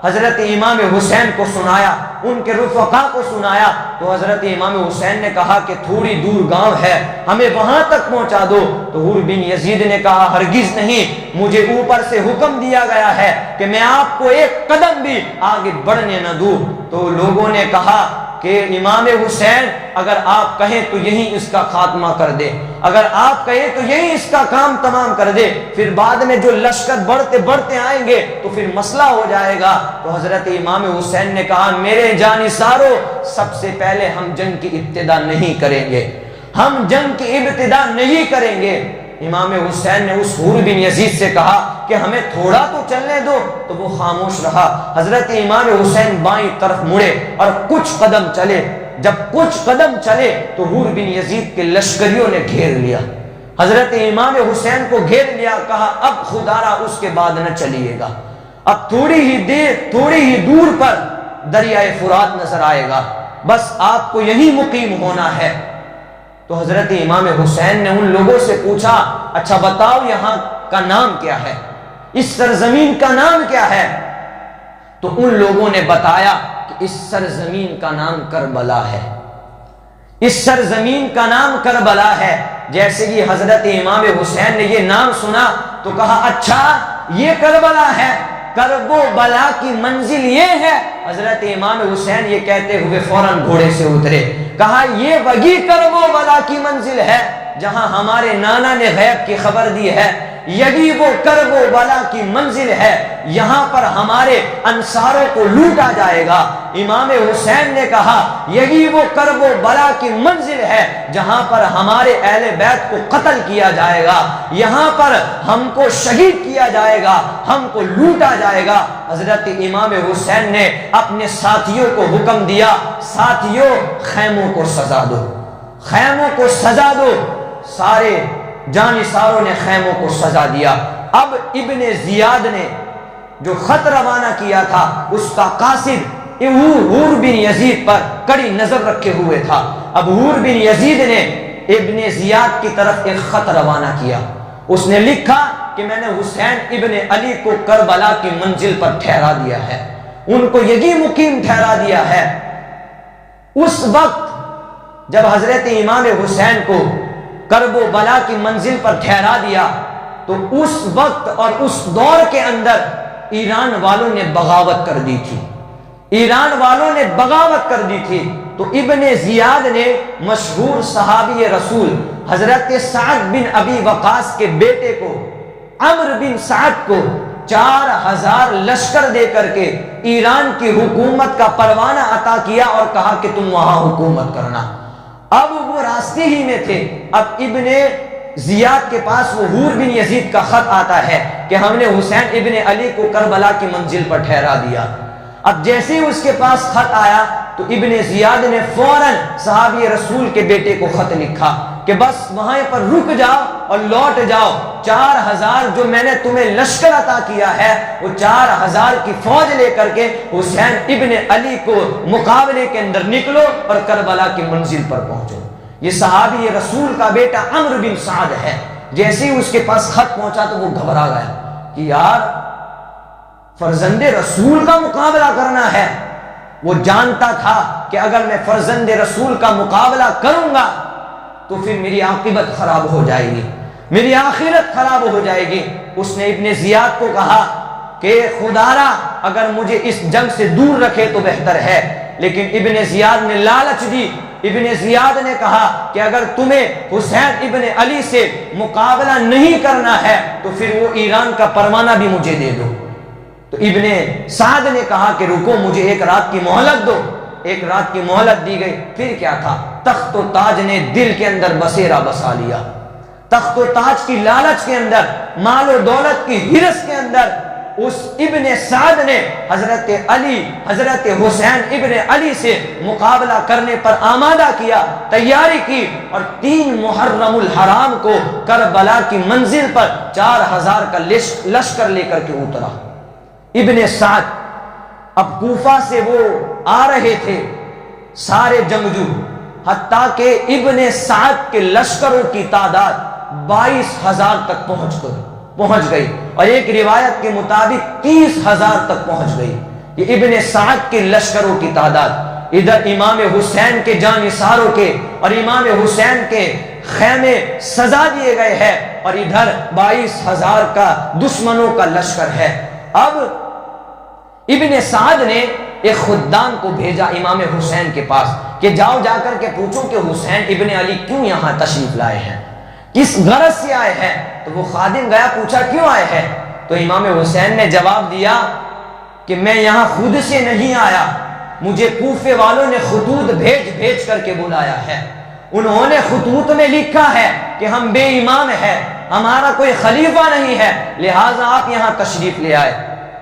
حضرت امام حسین کو سنایا، ان کے رفقا کو سنایا، تو حضرت امام حسین نے کہا کہ تھوڑی دور گاؤں ہے، ہمیں وہاں تک پہنچا دو۔ تو حور بن یزید نے کہا ہرگز نہیں، مجھے اوپر سے حکم دیا گیا ہے کہ میں آپ کو ایک قدم بھی آگے بڑھنے نہ دوں۔ تو لوگوں نے کہا کہ امام حسین اگر آپ کہیں تو یہیں اس کا خاتمہ کر دے، اگر آپ کہیں تو یہیں اس کا کام تمام کر دے، پھر بعد میں جو لشکر بڑھتے بڑھتے آئیں گے تو پھر مسئلہ ہو جائے گا۔ تو حضرت امام حسین نے کہا میرے جانثاروں، سب سے پہلے ہم جنگ کی ابتدا نہیں کریں گے، ہم جنگ کی ابتدا نہیں کریں گے۔ امام حسین نے اس حور بن یزید سے کہا کہ ہمیں تھوڑا تو چلنے دو، تو وہ خاموش رہا۔ حضرت امام حسین بائیں طرف مڑے اور کچھ قدم چلے۔ جب کچھ قدم چلے تو حور بن یزید کے لشکریوں نے گھیر لیا، حضرت امام حسین کو گھیر لیا، کہا اب خدا را اس کے بعد نہ چلیے گا، اب تھوڑی ہی دور پر دریائے فرات نظر آئے گا، بس آپ کو یہی مقیم ہونا ہے۔ تو حضرت امام حسین نے ان لوگوں سے پوچھا اچھا بتاؤ یہاں کا نام کیا ہے، اس سرزمین کا نام کیا ہے؟ تو ان لوگوں نے بتایا کہ اس سرزمین کا نام کربلا ہے، اس سرزمین کا نام کربلا ہے۔ جیسے ہی حضرت امام حسین نے یہ نام سنا تو کہا اچھا یہ کربلا ہے، کرب و بلا کی منزل یہ ہے۔ حضرت امام حسین یہ کہتے ہوئے فوراً گھوڑے سے اترے، کہا یہ وہی کرب و بلا کی منزل ہے جہاں ہمارے نانا نے غیب کی خبر دی ہے، یہی وہ کرب و بلا کی منزل ہے، یہاں پر ہمارے انصاروں کو لوٹا جائے گا۔ امام حسین نے کہا یہی وہ کرب و بلا کی منزل ہے جہاں پر ہمارے اہل بیت کو قتل کیا جائے گا، یہاں پر ہم کو شہید کیا جائے گا، ہم کو لوٹا جائے گا۔ حضرت امام حسین نے اپنے ساتھیوں کو حکم دیا ساتھیوں خیموں کو سجا دو، خیموں کو سجا دو۔ سارے جانثاروں نے خیموں کو سجا دیا۔ اب ابن زیاد نے جو خط روانہ کیا تھا اس کا قاصد حور بن یزید پر کڑی نظر رکھے ہوئے تھا۔ اب حور بن یزید نے ابن زیاد کی طرف ایک خط روانہ کیا، اس نے لکھا کہ میں نے حسین ابن علی کو کربلا کی منزل پر ٹھہرا دیا ہے، ان کو یہی مقیم ٹھہرا دیا ہے۔ اس وقت جب حضرت امام حسین کو کرب و بلا کی منزل پر ٹھہرا دیا تو اس وقت اور اس دور کے اندر ایران والوں نے بغاوت کر دی تھی، ایران والوں نے بغاوت کر دی تھی۔ تو ابن زیاد نے مشہور صحابی رسول حضرت سعد بن ابی وقاص کے بیٹے کو عمرو بن سعد کو 4000 لشکر دے کر کے ایران کی حکومت کا پروانہ عطا کیا اور کہا کہ تم وہاں حکومت کرنا۔ اب وہ راستے ہی میں تھے، اب ابن زیاد کے پاس وہ حور بن یزید کا خط آتا ہے کہ ہم نے حسین ابن علی کو کربلا کی منزل پر ٹھہرا دیا۔ اب جیسے ہی اس کے پاس خط آیا تو ابن زیاد نے فوراً صحابی رسول کے بیٹے کو خط لکھا کہ بس وہاں پر رک جاؤ اور لوٹ جاؤ، 4000 جو میں نے تمہیں لشکر عطا کیا ہے وہ 4000 کی فوج لے کر کے حسین ابن علی کو مقابلے کے اندر نکلو اور کربلا کی منزل پر پہنچو۔ یہ صحابی رسول کا بیٹا عمرو بن سعد ہے۔ جیسے ہی اس کے پاس خط پہنچا تو وہ گھبرا گیا کہ یار فرزند رسول کا مقابلہ کرنا ہے۔ وہ جانتا تھا کہ اگر میں فرزند رسول کا مقابلہ کروں گا تو پھر میری عاقبت خراب ہو جائے گی، میری آخرت خراب ہو جائے گی۔ اس نے ابن زیاد کو کہا کہ خدارا اگر مجھے اس جنگ سے دور رکھے تو بہتر ہے، لیکن ابن زیاد نے لالچ دی۔ ابن زیاد نے کہا کہ اگر تمہیں حسین ابن علی سے مقابلہ نہیں کرنا ہے تو پھر وہ ایران کا پروانہ بھی مجھے دے دو۔ تو ابن سعد نے کہا کہ رکو، مجھے ایک رات کی مہلت دو۔ ایک رات کی مہلت دی گئی۔ پھر کیا تھا، تخت و تاج نے دل کے اندر بسیرا بسا لیا۔ تخت و تاج کی لالچ کے اندر، مال و دولت کی ہرس کے اندر اس ابن سعد نے حضرت علی، حضرت حسین ابن علی سے مقابلہ کرنے پر آمادہ کیا، تیاری کی، اور 3 محرم الحرام کو کربلا کی منزل پر 4000 کا لشکر لے کر کے اترا۔ ابن سعد اب کوفہ سے وہ آ رہے تھے سارے جنگجو، حتیٰ کہ ابن سعد کے لشکروں کی تعداد 22000 تک پہنچ گئی، اور ایک روایت کے مطابق 30000 تک پہنچ گئی۔ یہ ابن سعد کے لشکروں کی تعداد۔ ادھر امام حسین کے جانثاروں کے اور امام حسین کے خیمے سجا دیے گئے ہیں، اور ادھر 22000 کا دشمنوں کا لشکر ہے۔ اب ابن سعد نے ایک خدام کو بھیجا امام حسین کے پاس کہ جاؤ جا کر کے پوچھو کہ حسین ابن علی کیوں یہاں تشریف لائے ہیں، کس غرض سے آئے ہیں۔ تو وہ خادم گیا، پوچھا کیوں آئے ہیں؟ تو امام حسین نے جواب دیا کہ میں یہاں خود سے نہیں آیا، مجھے کوفے والوں نے خطوط بھیج کر کے بلایا ہے۔ انہوں نے خطوط میں لکھا ہے کہ ہم بے ایمان ہیں، ہمارا کوئی خلیفہ نہیں ہے، لہٰذا آپ یہاں تشریف لے آئے۔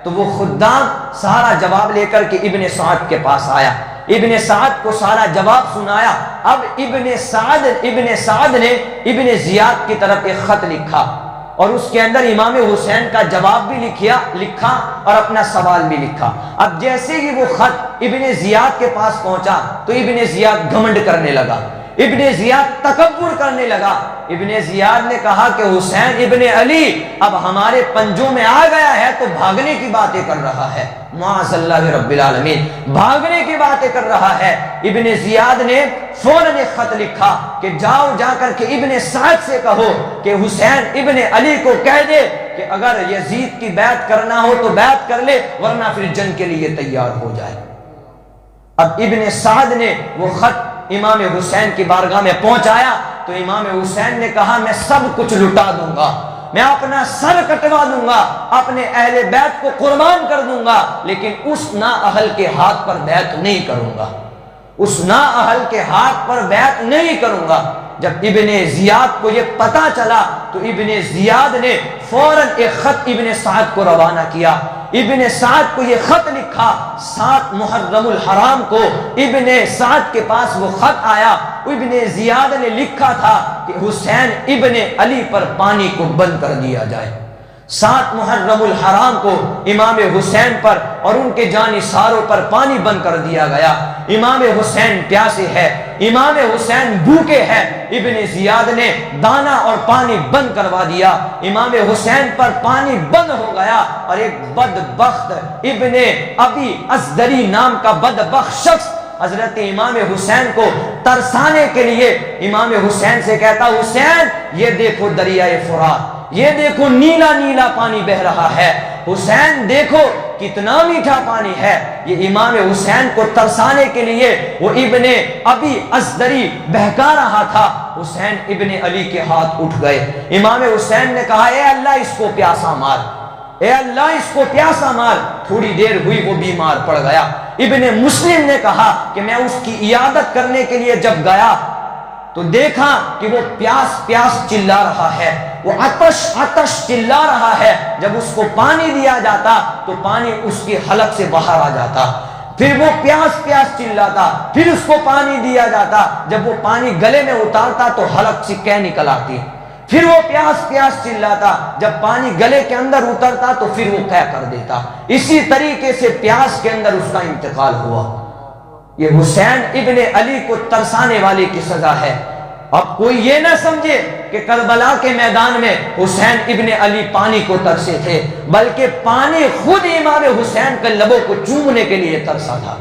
تو وہ خدام سارا جواب لے کر کے ابن سعد کے پاس آیا، ابن سعد کو سارا جواب سنایا۔ اب ابن سعد نے ابن زیاد کی طرف ایک خط لکھا، اور اس کے اندر امام حسین کا جواب بھی لکھا اور اپنا سوال بھی لکھا۔ اب جیسے ہی وہ خط ابن زیاد کے پاس پہنچا تو ابن زیاد گھمنڈ کرنے لگا، ابن زیاد تکبر کرنے لگا۔ ابن زیاد نے کہا کہ حسین ابن علی اب ہمارے پنجوں میں آ گیا ہے تو بھاگنے کی باتیں کر رہا ہے، معاذ اللہ رب العالمین، بھاگنے کی باتیں کر رہا ہے۔ ابن زیاد نے فوراً ایک خط لکھا کہ جاؤ جا کر کے ابن سعد سے کہو کہ حسین ابن علی کو کہہ دے کہ اگر یزید کی بیعت کرنا ہو تو بیعت کر لے، ورنہ پھر جنگ کے لیے تیار ہو جائے۔ اب ابن سعد نے وہ خط امام حسین کی بارگاہ میں پہنچایا تو امام حسین نے کہا میں سب کچھ لٹا دوں گا، میں اپنا سر کٹوا دوں گا، اپنے اہل بیت کو قربان کر دوں گا، لیکن اس نااہل کے ہاتھ پر بیعت نہیں کروں گا، اس نااہل کے ہاتھ پر بیعت نہیں کروں گا۔ جب ابن زیاد کو یہ پتا چلا تو ابن زیاد نے فوراً ایک خط ابن سعد کو روانہ کیا۔ ابن سعد کو یہ خط لکھا، 7 محرم الحرام کو ابن سعد کے پاس وہ خط آیا۔ ابن زیاد نے لکھا تھا کہ حسین ابن علی پر پانی کو بند کر دیا جائے۔ 7 محرم الحرام کو امام حسین پر اور ان کے جانثاروں پر پانی بند کر دیا گیا۔ امام حسین پیاسے ہے، امام حسین بھوکے ہیں۔ ابن زیاد نے دانا اور پانی بند کروا دیا، امام حسین پر پانی بند ہو گیا، اور ایک بدبخت ابن ابی ازدری نام کا بدبخت شخص حضرت امام حسین کو ترسانے کے لیے امام حسین سے کہتا، حسین یہ دیکھو دریائے فرات، یہ دیکھو نیلا نیلا پانی بہ رہا ہے، حسین دیکھو کتنا میٹھا پانی ہے۔ یہ امام حسین کو ترسانے کے لیے وہ ابن ابی ازدری بہکا رہا تھا۔ حسین ابن علی کے ہاتھ اٹھ گئے۔ امام حسین نے کہا اے اللہ اس کو پیاسا مار، اے اللہ اس کو پیاسا مار. تھوڑی دیر ہوئی وہ بیمار پڑ گیا. ابن مسلم نے کہا کہ میں اس کی عیادت کرنے کے لیے جب گیا تو دیکھا کہ وہ پیاس پیاس چلا رہا ہے, وہ عطش عطش چلا رہا ہے. جب اس کو پانی دیا جاتا تو پانی اس کی حلق سے باہر آ جاتا. پھر وہ پیاس پیاس چلاتا, پھر اس کو پانی دیا جاتا. جب وہ پانی گلے میں اتارتا تو حلق سے کہہ نکل آتی. پھر وہ پیاس پیاس چلاتا, جب پانی گلے کے اندر اترتا تو پھر وہ کہہ کر دیتا. اسی طریقے سے پیاس کے اندر اس کا انتقال ہوا. یہ حسین ابن علی کو ترسانے والے کی سزا ہے. اب کوئی یہ نہ سمجھے کہ کربلا کے میدان میں حسین ابن علی پانی کو ترسے تھے, بلکہ پانی خود امام حسین کے لبوں کو چومنے کے لیے ترسا تھا.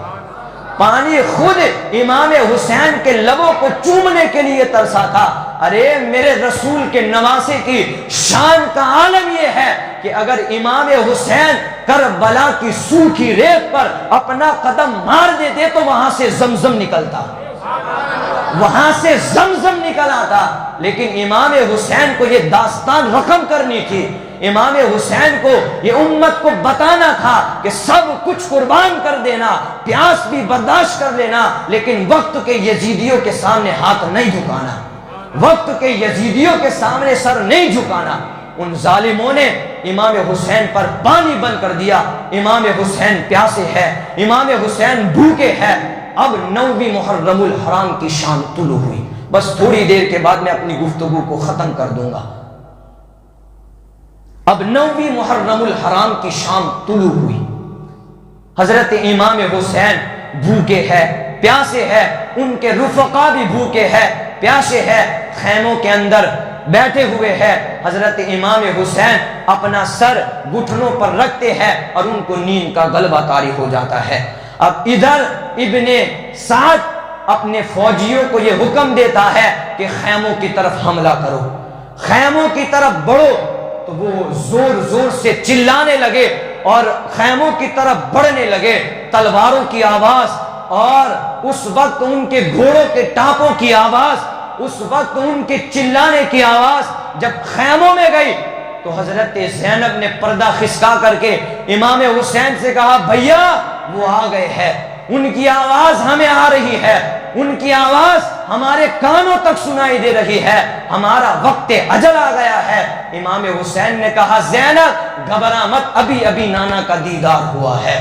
پانی خود امام حسین کے لبوں کو چومنے کے لیے ترسا تھا. ارے میرے رسول کے نواسے کی شان کا عالم یہ ہے کہ اگر امام حسین کربلا کی سوکھی ریت پر اپنا قدم مار دیتے تو وہاں سے زمزم نکلتا, وہاں سے زمزم نکل آتا. لیکن امام حسین کو یہ داستان رقم کرنی تھی. امام حسین کو یہ امت کو بتانا تھا کہ سب کچھ قربان کر دینا, پیاس بھی برداشت کر لینا, لیکن وقت کے یزیدیوں کے سامنے ہاتھ نہیں جھکانا, وقت کے یزیدیوں کے سامنے سر نہیں جھکانا. ان ظالموں نے امام حسین پر پانی بند کر دیا. امام حسین پیاسے ہے, امام حسین بھوکے ہے. اب 9ویں محرم الحرام کی شام طلوع ہوئی. بس تھوڑی دیر کے بعد میں اپنی گفتگو کو ختم کر دوں گا. اب 9ویں محرم الحرام کی شام طلوع ہوئی. حضرت امام حسین بھوکے ہے, پیاسے ہے, ان کے رفقا بھی بھوکے ہے, پیاسے ہے, خیموں کے اندر بیٹھے ہوئے ہیں. حضرت امام حسین اپنا سر گھٹنوں پر رکھتے ہیں اور ان کو نیند کا غلبہ طاری ہو جاتا ہے. اب ادھر ابن سعد اپنے فوجیوں کو یہ حکم دیتا ہے کہ خیموں کی طرف حملہ کرو, خیموں کی طرف بڑھو. تو وہ زور زور سے چلانے لگے اور خیموں کی طرف بڑھنے لگے. تلواروں کی آواز اور اس وقت ان کے گھوڑوں کے ٹاپوں کی آواز, اس وقت ان کے چلانے کی آواز جب خیموں میں گئی تو حضرت زینب نے پردہ خسکا کر کے امام حسین سے کہا, بھیا وہ آ گئے ہیں, ان کی آواز ہمیں آ رہی ہے, ان کی آواز ہمارے کانوں تک سنائی دے رہی ہے, ہمارا وقت اجل آ گیا ہے. امام حسین نے کہا, زینب گھبرا مت, ابھی ابھی نانا کا دیدار ہوا ہے.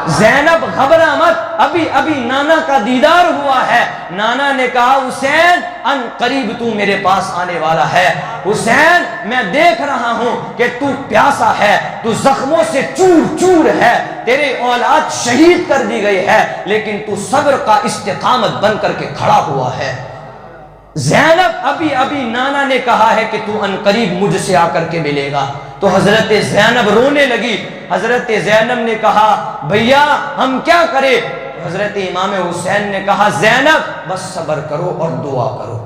زینب گھبرا مت, ابھی ابھی نانا کا دیدار ہوا ہے. نانا نے کہا, حسین ان قریب تو میرے پاس آنے والا ہے. حسین میں دیکھ رہا ہوں کہ تو پیاسا ہے, تو زخموں سے چور چور ہے, تیرے اولاد شہید کر دی گئی ہے, لیکن تو صبر کا استقامت بن کر کے کھڑا ہوا ہے. زینب ابھی ابھی نانا نے کہا ہے کہ تو ان قریب مجھ سے آ کر کے ملے گا. تو حضرت زینب رونے لگی. حضرت زینب نے کہا, بھیا ہم کیا کریں؟ حضرت امام حسین نے کہا, زینب بس صبر کرو اور دعا کرو,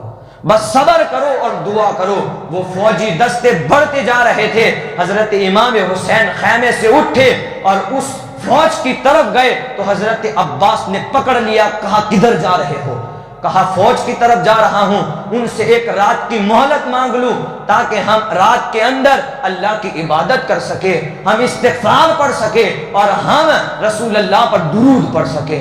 بس صبر کرو اور دعا کرو. وہ فوجی دستے بڑھتے جا رہے تھے. حضرت امام حسین خیمے سے اٹھے اور اس فوج کی طرف گئے تو حضرت عباس نے پکڑ لیا. کہا, کدھر جا رہے ہو؟ کہا, فوج کی طرف جا رہا ہوں, ان سے ایک رات کی مہلت مانگ لوں تاکہ ہم رات کے اندر اللہ کی عبادت کر سکے, ہم استغفار پڑھ سکے اور ہم رسول اللہ پر درود پڑھ سکے.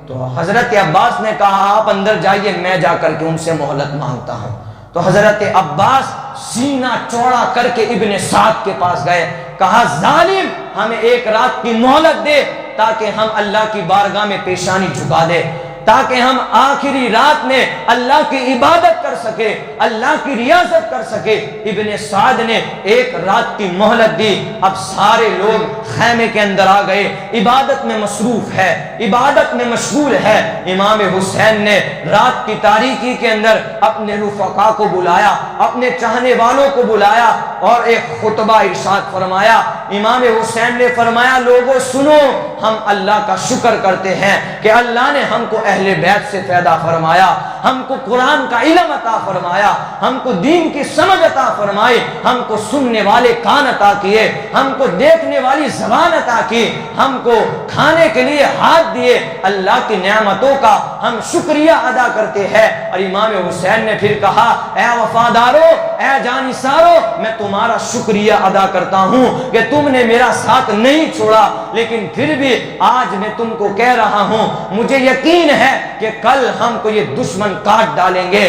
تو حضرت عباس نے کہا, آپ اندر جائیے, میں جا کر کے ان سے مہلت مانگتا ہوں. تو حضرت عباس سینہ چوڑا کر کے ابن سعد کے پاس گئے. کہا, ظالم ہمیں ایک رات کی مہلت دے تاکہ ہم اللہ کی بارگاہ میں پیشانی جھکا دے, تاکہ ہم آخری رات میں اللہ کی عبادت کر سکے, اللہ کی ریاضت کر سکے. ابن سعد نے ایک رات کی مہلت دی. اب سارے لوگ خیمے کے اندر آ گئے, عبادت میں مصروف ہے, عبادت میں مشغول ہے. امام حسین نے رات کی تاریکی کے اندر اپنے رفقا کو بلایا, اپنے چاہنے والوں کو بلایا اور ایک خطبہ ارشاد فرمایا. امام حسین نے فرمایا, لوگوں سنو, ہم اللہ کا شکر کرتے ہیں کہ اللہ نے ہم کو اہل بیت سے پیدا فرمایا. ہم کو قرآن کا علم عطا فرمایا، ہم کو دین کی سمجھ عطا فرمائی، ہم کو سننے والے کان عطا کیے، ہم کو دیکھنے والی زبان عطا کی، ہم کو کھانے کے لیے ہاتھ دیے۔ اللہ کی نعمتوں کا ہم شکریہ ادا کرتے ہیں۔ اور امام حسین نے پھر کہا اے وفادارو، اے جانثارو، میں تمہارا شکریہ ادا کرتا ہوں کہ تم نے میرا ساتھ نہیں چھوڑا، لیکن پھر بھی آج میں تم کو کہہ رہا ہوں مجھے یقین ہے کہ کل ہم کو یہ دشمن کاٹ ڈالیں گے،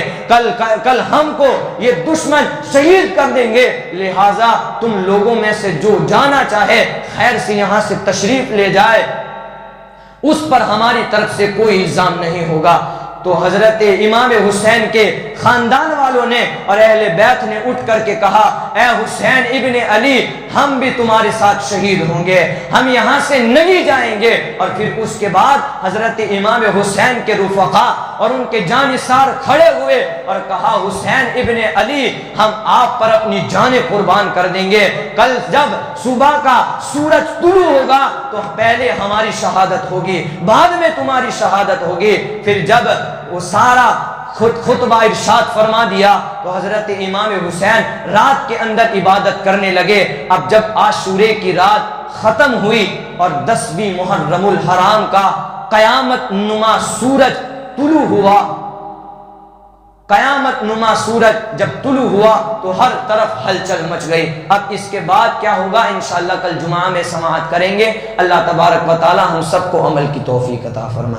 کل ہم کو یہ دشمن شہید کر دیں گے، لہٰذا تم لوگوں میں سے جو جانا چاہے خیر سے یہاں سے تشریف لے جائے، اس پر ہماری طرف سے کوئی الزام نہیں ہوگا۔ تو حضرت امام حسین کے خاندان والوں نے اور اہل بیت نے اٹھ کر کے کہا اے حسین ابن علی، ہم بھی تمہارے ساتھ شہید ہوں گے، ہم یہاں سے نہیں جائیں گے۔ اور پھر اس کے بعد حضرت امام حسین کے رفقا اور ان کے جانثار کھڑے ہوئے اور کہا حسین ابن علی، ہم آپ پر اپنی جانیں قربان کر دیں گے، کل جب صبح کا سورج طلوع ہوگا تو پہلے ہماری شہادت ہوگی، بعد میں تمہاری شہادت ہوگی۔ پھر جب وہ سارا خطبہ ارشاد فرما دیا تو حضرت امام حسین رات کے اندر عبادت کرنے لگے۔ اب جب عاشورے کی رات ختم ہوئی اور 10ویں محرم الحرام کا قیامت نما سورج طلوع ہوا، قیامت نما سورج جب طلوع ہوا تو ہر طرف ہلچل مچ گئی۔ اب اس کے بعد کیا ہوگا انشاءاللہ کل جمعہ میں سماعت کریں گے۔ اللہ تبارک و تعالی ہم سب کو عمل کی توفیق عطا فرمائے۔